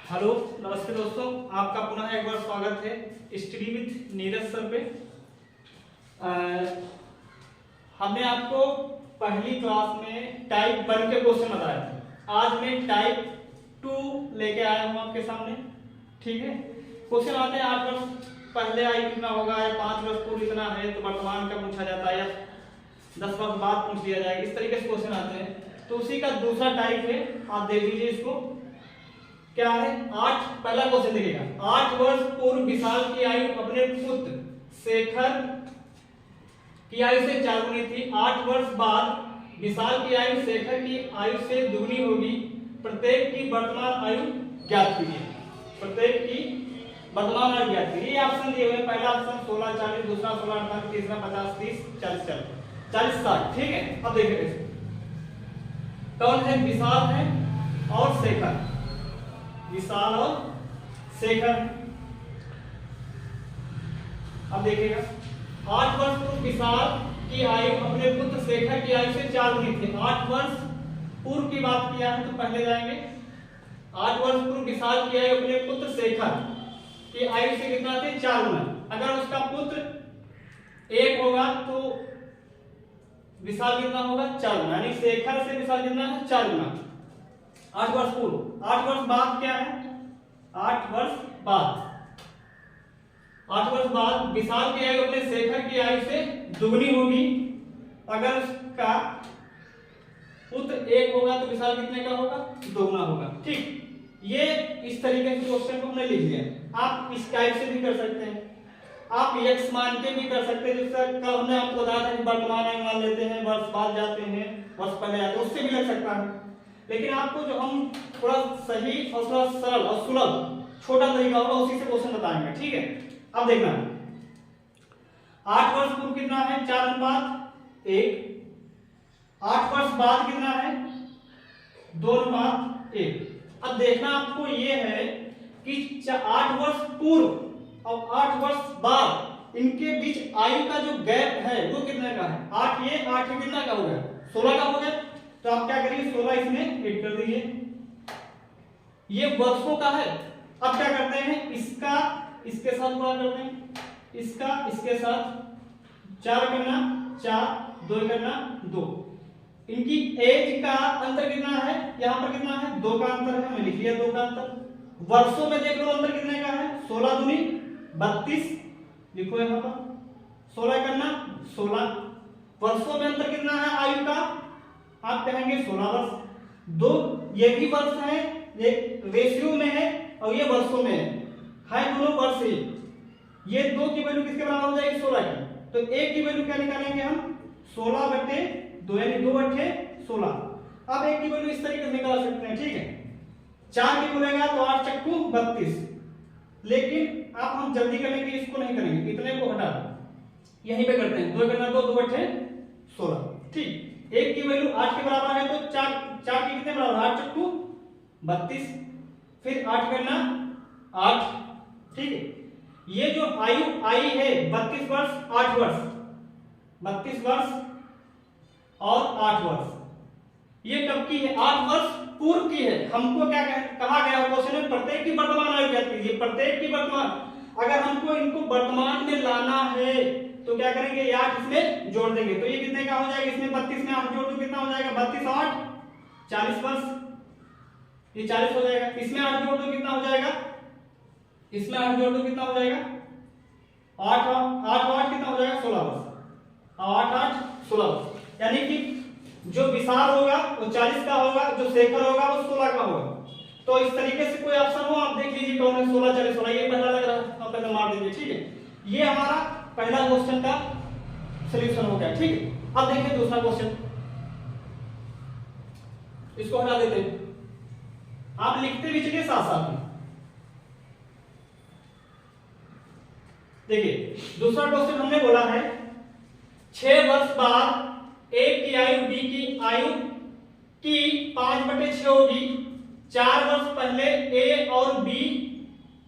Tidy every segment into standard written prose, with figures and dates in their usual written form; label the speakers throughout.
Speaker 1: Hello नमस्ते दोस्तों, आपका पुनः एक बार स्वागत है स्टडी विथ नीरज सर पे। हमने आपको पहली क्लास में टाइप 1 के क्वेश्चन बताए थे। आज मैं टाइप 2 लेके आया हूँ आपके सामने। ठीक है, क्वेश्चन आते हैं 8 वर्ष पहले आयु कितना होगा, या 5 वर्ष पूर्व इतना है तो वर्तमान का पूछा जाता है, या 10 वर्ष बाद पूछ लिया जाएगा। इस तरीके से क्वेश्चन आते हैं। तो उसी का दूसरा टाइप है, आप देख लीजिए इसको क्या है। 8 पहला क्वेश्चन देखिएगा। 8 वर्ष पूर्व विशाल की आयु अपने पुत्र शेखर की आयु से 4 गुनी थी। 8 वर्ष बाद विशाल की आयु शेखर की आयु से दुगनी होगी। प्रत्येक की वर्तमान आयु ज्ञात कीजिए। प्रत्येक की वर्तमान आयु ज्ञात कीजिए। ये ऑप्शन दिए हुए हैं। पहला ऑप्शन 16 40, दूसरा 16 48, तीसरा 50 30, 40 40 60। ठीक है, अब देखिए कौन है, विशाल है और शेखर। विशाल और शेखर। अब देखिएगा 8 वर्ष पूर्व विशाल की आयु अपने पुत्र शेखर की आयु से 4 गुनी थी। 8 वर्ष पूर्व की बात किया है तो पहले जाएंगे। 8 वर्ष पूर्व विशाल की आयु अपने पुत्र शेखर की आयु से कितना थे, 4 गुना। अगर उसका पुत्र 1 होगा तो विशाल कितना होगा, 4 गुना। यानी शेखर से विशाल कितना है, 4 गुना। 8 वर्ष पूर्व। 8 वर्ष बाद क्या है, 8 वर्ष बाद। 8 वर्ष बाद विशाल की आयु अपने शेखर की आयु से दुगनी होगी। अगर उसका पुत्र 1 होगा तो विशाल कितने का होगा, 2 गुना होगा। ठीक, ये इस तरीके से क्वेश्चन को हमने लिख लिया। आप इस टाइप से भी कर सकते हैं, आप x मान के भी कर सकते हैं। जिसका कल हमने आपको बताया था कि वर्तमान आयु मान लेते हैं, वर्ष बाद जाते हैं, वर्ष पहले जाते हैं, उससे भी लग सकता है। लेकिन आपको जो हम थोड़ा सही और थोड़ा सरल और सुलभ छोटा तरीका होगा उसी से क्वेश्चन बताएंगे। ठीक है, अब देखना 8 वर्ष पूर्व कितना है, 4:1। 8 वर्ष बाद कितना है, 2:1। अब देखना आपको ये है कि 8 वर्ष पूर्व और 8 वर्ष बाद इनके बीच आयु का जो गैप है वो कितने का है। 8 ये कितना का हो गया, 16 का हो गया। तो आप क्या करिए, 16 इसमें ऐड कर दीजिए। ये वर्षों का है। अब क्या करते हैं, इसका इसके साथ गुणा करते हैं, इसका इसके साथ 4 करना 4, 2 करना 2। इनकी एज का अंतर कितना है, यहां पर कितना है, 2 का अंतर है। मैं लिख लिया 2 का अंतर। वर्षों में देख लो अंतर कितने का है, 16 दूनी 32 लिखो यहां पर। 16 करना 16। वर्षों में अंतर कितना है आयु का, आप कहेंगे 16 वर्ष। 2 ये भी वर्ष है, ये रेशियो में है और ये वर्षों में है दोनों वर्ष ही। ये 2 की वैल्यू किसके बराबर हो जाएगी, 16 की। तो 1 की वैल्यू क्या निकालेंगे हम, 16/2 यानी 2/16। अब 1 की वैल्यू इस तरीके से निकाल सकते हैं। ठीक है, 4 की बोलेगा तो 8 चक्कू 32। लेकिन आप हम जल्दी करने के लिए इसको नहीं करेंगे, इतने को हटा यहीं पे करते हैं। 2 करना 2, 2/16। ठीक, 1 की वैल्यू 8 के बराबर है तो 4 की कितने बराबर, 8 चक्कू 32। फिर 8 करना 8। ठीक है, ये जो आयु आई है 32 वर्ष 8 वर्ष, 32 वर्ष और 8 वर्ष, ये कब की है, 8 वर्ष पूर्व की है। हमको क्या कहा गया क्वेश्चन में, प्रत्येक की वर्तमान आयु ज्ञात कीजिए। प्रत्येक की वर्तमान, अगर हमको इनको वर्तमान में लाना है तो क्या करेंगे, 8 इसमें जोड़ देंगे। तो ये कितने का हो जाएगा, इसमें 32 में 8 जोड़ दो कितना हो जाएगा, 32 8 40 वर्ष, ये 40 हो जाएगा। इसमें 8 जोड़ दो कितना हो जाएगा, इसमें 8 जोड़ दो कितना हो जाएगा, 8 8 कितना हो जाएगा, 16 वर्ष। 8 8 16 वर्ष। यानी कि जो विशाल होगा वो 40 का होगा, जो शेखर होगा वो 16 का होगा। तो इस तरीके से कोई ऑप्शन हो आप देख लीजिए कौन है, 16 40 16। ये पहला लग रहा है, आप पहले मार दीजिए। ठीक है, ये हमारा पहला क्वेश्चन का सॉल्यूशन हो गया। ठीक है, अब देखिए दूसरा क्वेश्चन, इसको हटा देते हैं। आप लिखते भी चलिए साथ साथ में। देखिए दूसरा क्वेश्चन हमने बोला है 6 वर्ष बाद A की आयु B की आयु की 5/6 होगी। 4 वर्ष पहले A और B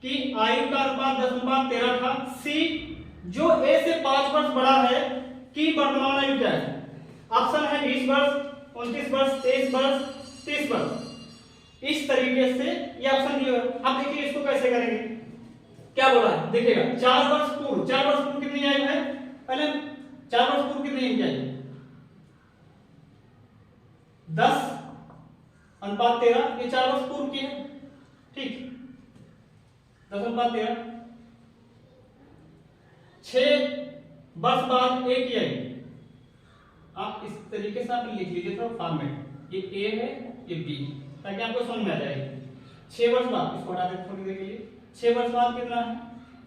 Speaker 1: की आयु का अनुपात 10:13 था। C जो A से 5 वर्ष बड़ा है की वर्तमान आयु क्या है। ऑप्शन है 20 वर्ष, 29 वर्ष, 23 वर्ष, 30 वर्ष। इस तरीके से ये ऑप्शन दिया। अब देखिए इसको कैसे करेंगे, क्या बोला है देखिएगा। 4 वर्ष पूर्व, 4 वर्ष पूर्व कितनी आयु है, पहले 4 वर्ष पूर्व कितनी इनकी आयु, 10:13, ये 4 वर्ष पूर्व की है, ठीक, 10:13। 6 वर्ष बाद ए की आयु, आप इस तरीके से आप लिख लीजिए थोड़ा फॉर्मेट, ये ए है ये बी, ताकि आपको समझ में आ जाएगी। 6 वर्ष बाद, इसको हटा देते थोड़ी देर के लिए, 6 वर्ष बाद कितना है,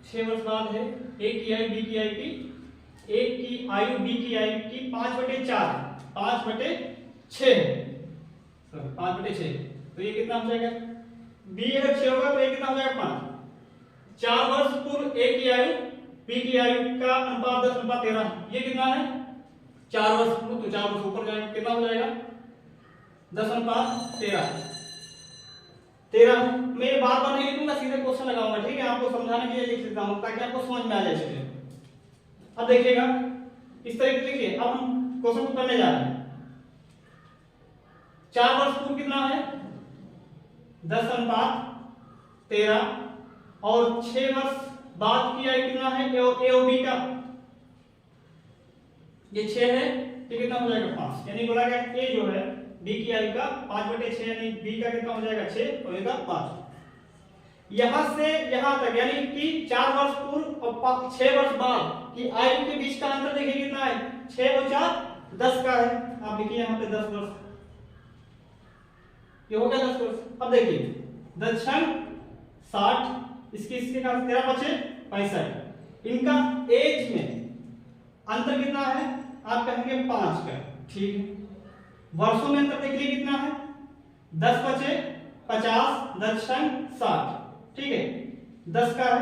Speaker 1: 6 वर्ष बाद है ए की आयु बी की आयु की, ए की आयु बी की आयु की 5/4, 5/6 है, 5/6, तो ये कितना हो जाएगा, बी अगर 6 होगा तो ये कितना हो जाएगा 5। 4 वर्ष पूर्व ए की आयु बी की आयु का अनुपात 10:13, ये कितना है 4 वर्ष पूर्व, तो 4 वर्ष ऊपर जाएगा, कितना हो जाएगा 10:13। मैं बार बार नहीं लिखूंगा, सीधे क्वेश्चन लगाऊंगा, ठीक है, आपको समझाने के लिए लिख देता हूं ताकि आपको समझ में आ जाए चीजें। अब देखिएगा इस तरीके से लिखिए, अब हम क्वेश्चन को करने जा रहे हैं। 4 वर्ष पूर्व कितना है 10:13, और 6 वर्ष बाद की आयु कितना है ए और बी का, ये 6 है, ये कितना हो जाएगा 5, यानी बोला गया ए जो है बी की आयु का 5/6, यानी बी का कितना हो जाएगा 6 होगा 5। यहां से यहां तक यानी कि 4 वर्ष पूर्व और 6 वर्ष बाद की आयु के बीच का अंतर देखिए कितना है, 6 और 4 10 का है, आप लिखिए यहां पे 10 वर्ष, ये हो गया 10 वर्ष। अब देखिए 10 × 60, इसके का 13×5 = 65, इनका एज में अंतर कितना है, आप कहेंगे 5 का, ठीक है। वर्षों में अंतर देख लीजिए कितना है, 10×5 = 50, 10 × 60, ठीक है, 10 का है।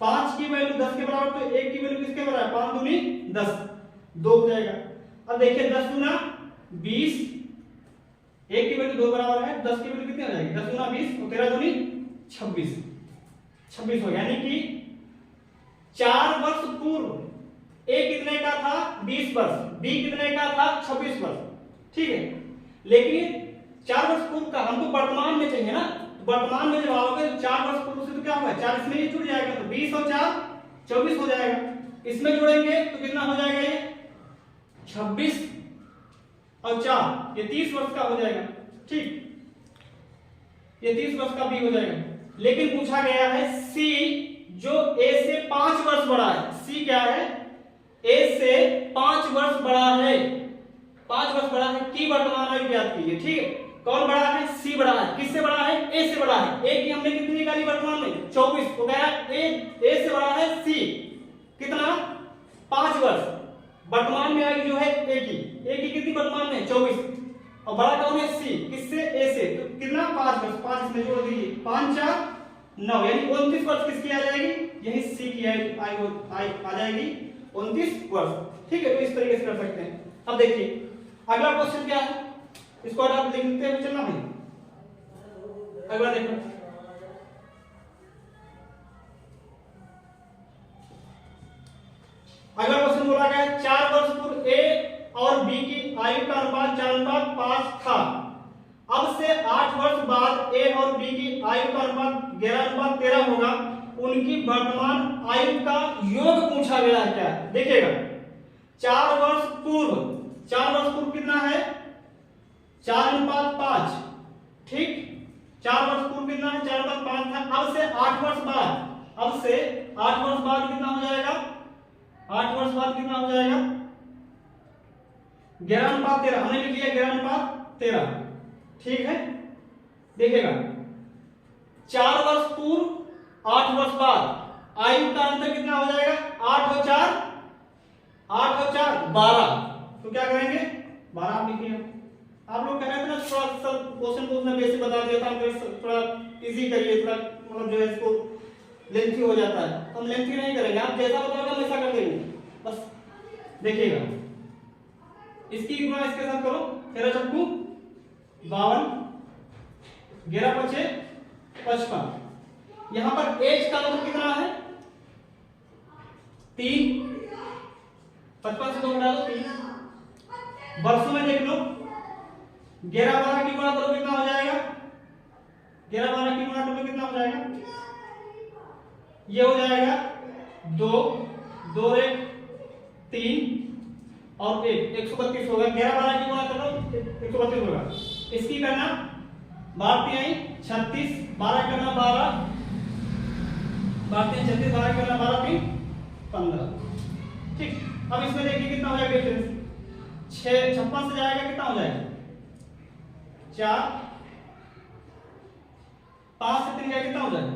Speaker 1: 5 की वैल्यू 10 के बराबर, तो 1 की वैल्यू किसके बराबर, 5 दूनी 10, 2 हो जाएगा। अब देखिए 10 × 20, 1 की वैल्यू 2 बराबर है, 10 की वैल्यू कितनी हो जाएगी, 10 × 20, तो 13 दूनी 26, 26 हो गया, यानी कि 4 वर्ष पूर्व ए कितने का था 20 वर्ष, बी कितने का था 26 वर्ष, ठीक है। लेकिन 4 वर्ष पूर्व का हमको वर्तमान में चाहिए ना, तो वर्तमान में जब आओगे 4 वर्ष पूर्व से तो क्या होगा, 4 इसमें ही जुड़ जाएगा, तो 20 और 4 24 हो जाएगा। इसमें जोड़ेंगे तो कितना हो जाएगा, ये 26 और 4 ये 30 वर्ष का हो जाएगा, ठीक, ये 30 वर्ष का भी हो जाएगा। लेकिन पूछा गया है सी जो ए से 5 वर्ष बड़ा है, सी क्या है, ए से 5 वर्ष बड़ा है, 5 वर्ष बड़ा है, की वर्तमान आयु ज्ञात कीजिए, ठीक है। कौन बड़ा है, सी बड़ा है, किससे बड़ा है, ए से बड़ा है। ए की हमने कितनी निकाली वर्तमान में 24, तो गया ए से बड़ा है सी, कितना 5 वर्ष, वर्तमान में आयु जो है ए की कितनी वर्तमान में 24, और बड़ा कौन है सी, किससे, ए से, तो कितना 5 वर्ष, 5 इसमें जोड़ दीजिए, 5 × 4 = 9, यानी 29 वर्ष किसकी आ जाएगी, यही सी की आयु आ जाएगी 29 वर्ष, ठीक है। तो इस तरीके से कर सकते हैं। अब देखिए अगला क्वेश्चन क्या है, इसको आप लिखते हुए चलना है। अगला देखो, अगला क्वेश्चन बोला गया 4 वर्ष पूर्व ए और बी की आयु का अनुपात 4:5 था, अब से 8 वर्ष बाद ए और बी की आयु का अनुपात 11:13 होगा, उनकी वर्तमान आयु का योग पूछा गया है। क्या देखिएगा 4 वर्ष पूर्व, 4 वर्ष पूर्व कितना है 4:5, ठीक, 4 वर्ष पूर्व कितना है 4:5 था, अब से 8 वर्ष बाद, अब से 8 वर्ष बाद कितना हो जाएगा, 8 वर्ष बाद कितना हो जाएगा 11:13, हमने लिख लिया 11:13, ठीक है। देखिएगा 4 वर्ष पूर्व 8 वर्ष बाद आयु का अंतर कितना हो जाएगा, 8 और 4 12, तो क्या करेंगे 12 आप लिखिए। आप लोग कह रहे थे ना थोड़ा सब क्वेश्चन को उसने बेसिक बता दिया था, थोड़ा इजी करिए, थोड़ा मतलब जो है इसको लेंथी हो जाता है, तो हम लेंथी नहीं करेंगे, आप जैसा बताओगे हम वैसा कर देंगे बस। देखिएगा इसकी गुणा इसके साथ करो, 13 चक्कू 52, 11 पचे 55, यहां पर एज का मतलब कितना है 3, 55 से 2 घटा दो 3। वर्षों में देख लो 11 12 की गुणा करो कितना हो जाएगा 11 12 की गुणा कर लो कितना हो जाएगा, ये हो जाएगा 2 2 1 3 और 1 132 होगा। 11 12 की गुणा कर लो 132 होगा। इसकी करना 12 आई 36, 12 करना 12, 12 36, 12 करना 12 3 15। ठीक, अब इसमें देखिए कितना हो जाएगा डिफरेंस, 6 56 से जाएगा कितना हो जाएगा 4, 5 से 3 जाएगा कितना हो जाएगा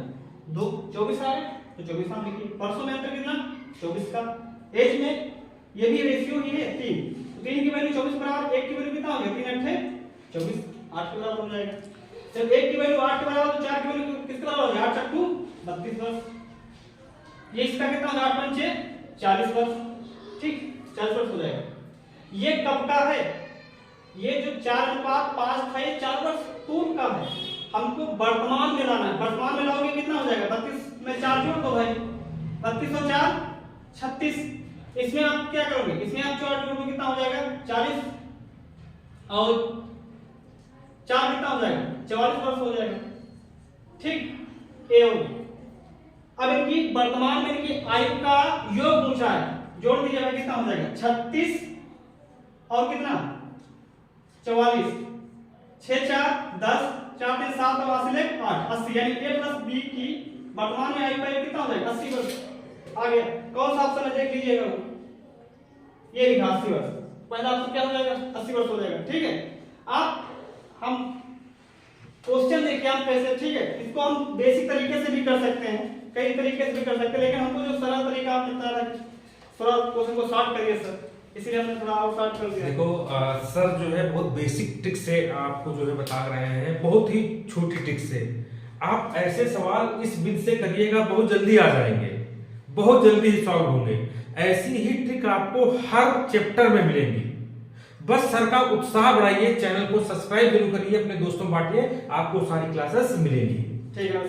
Speaker 1: 2, 24 आ गया, तो 24 आप लिखिए। परसों में अंतर कितना 24 का। एज में ये भी रेशियो ही है 3, तो 3 की वैल्यू 24 बराबर 1 की वैल्यू कितना हो गया 3 8 24, 8 के बराबर हो जाएगा। जब 1 की वैल्यू 8 के बराबर तो 4 की वैल्यू किसके बराबर हो जाएगा 8 चक्कू 32 वर्ष। ये इसका कितना हो जाएगा 8 पंचे 40 वर्ष। ठीक, 40 वर्ष हो जाएगा। ये कब का है, ये जो 4:5 था ये 4 वर्ष पूर्व का है, हमको वर्तमान में लाना है। वर्तमान में लाओगे कितना हो जाएगा 32 में 4 जोड़ दो भाई, 32 और 4 36। इसमें आप क्या करोगे, इसमें आप 4 जोड़ दो कितना हो जाएगा 40 और 4 कितना हो जाएगा 44 वर्ष हो जाएगा। ठीक, ए हो। अब इनकी वर्तमान में इनकी आयु का योग पूछा है, जोड़ दीजिएगा कितना हो जाएगा 36 और कितना 44, 6 4 10, 4 3 7 और 8 80, यानी a प्लस b की वर्तमान में आयु का योग कितना हो जाएगा 80 वर्ष। आ गया, कौन सा ऑप्शन है देख लीजिएगा, ये लिखा 80 वर्ष। पहला ऑप्शन क्या हो जाएगा 80 वर्ष हो जाएगा। ठीक है, आप हम क्वेश्चन देखिए आप कैसे, ठीक है, इसको हम बेसिक तरीके से भी कर सकते हैं, कई तरीके से भी कर सकते हैं, लेकिन हमको जो सरल तरीका आपने बताया था थोड़ा क्वेश्चन को शॉर्ट करिए सर, इसलिए हमने थोड़ा और शॉर्ट कर दिया।
Speaker 2: देखो सर जो है बहुत बेसिक ट्रिक से आपको जो है बता रहे हैं, बहुत ही छोटी ट्रिक से। आप ऐसे सवाल इस विधि से करिएगा, बहुत जल्दी आ जाएंगे, बहुत जल्दी ही सॉल्व होंगे। ऐसी ही ट्रिक आपको हर चैप्टर में मिलेंगी। बस सर का उत्साह बढ़ाइए, चैनल को सब्सक्राइब जरूर करिए, अपने दोस्तों बांटिए, आपको सारी क्लासेस मिलेंगी।
Speaker 1: ठीक है।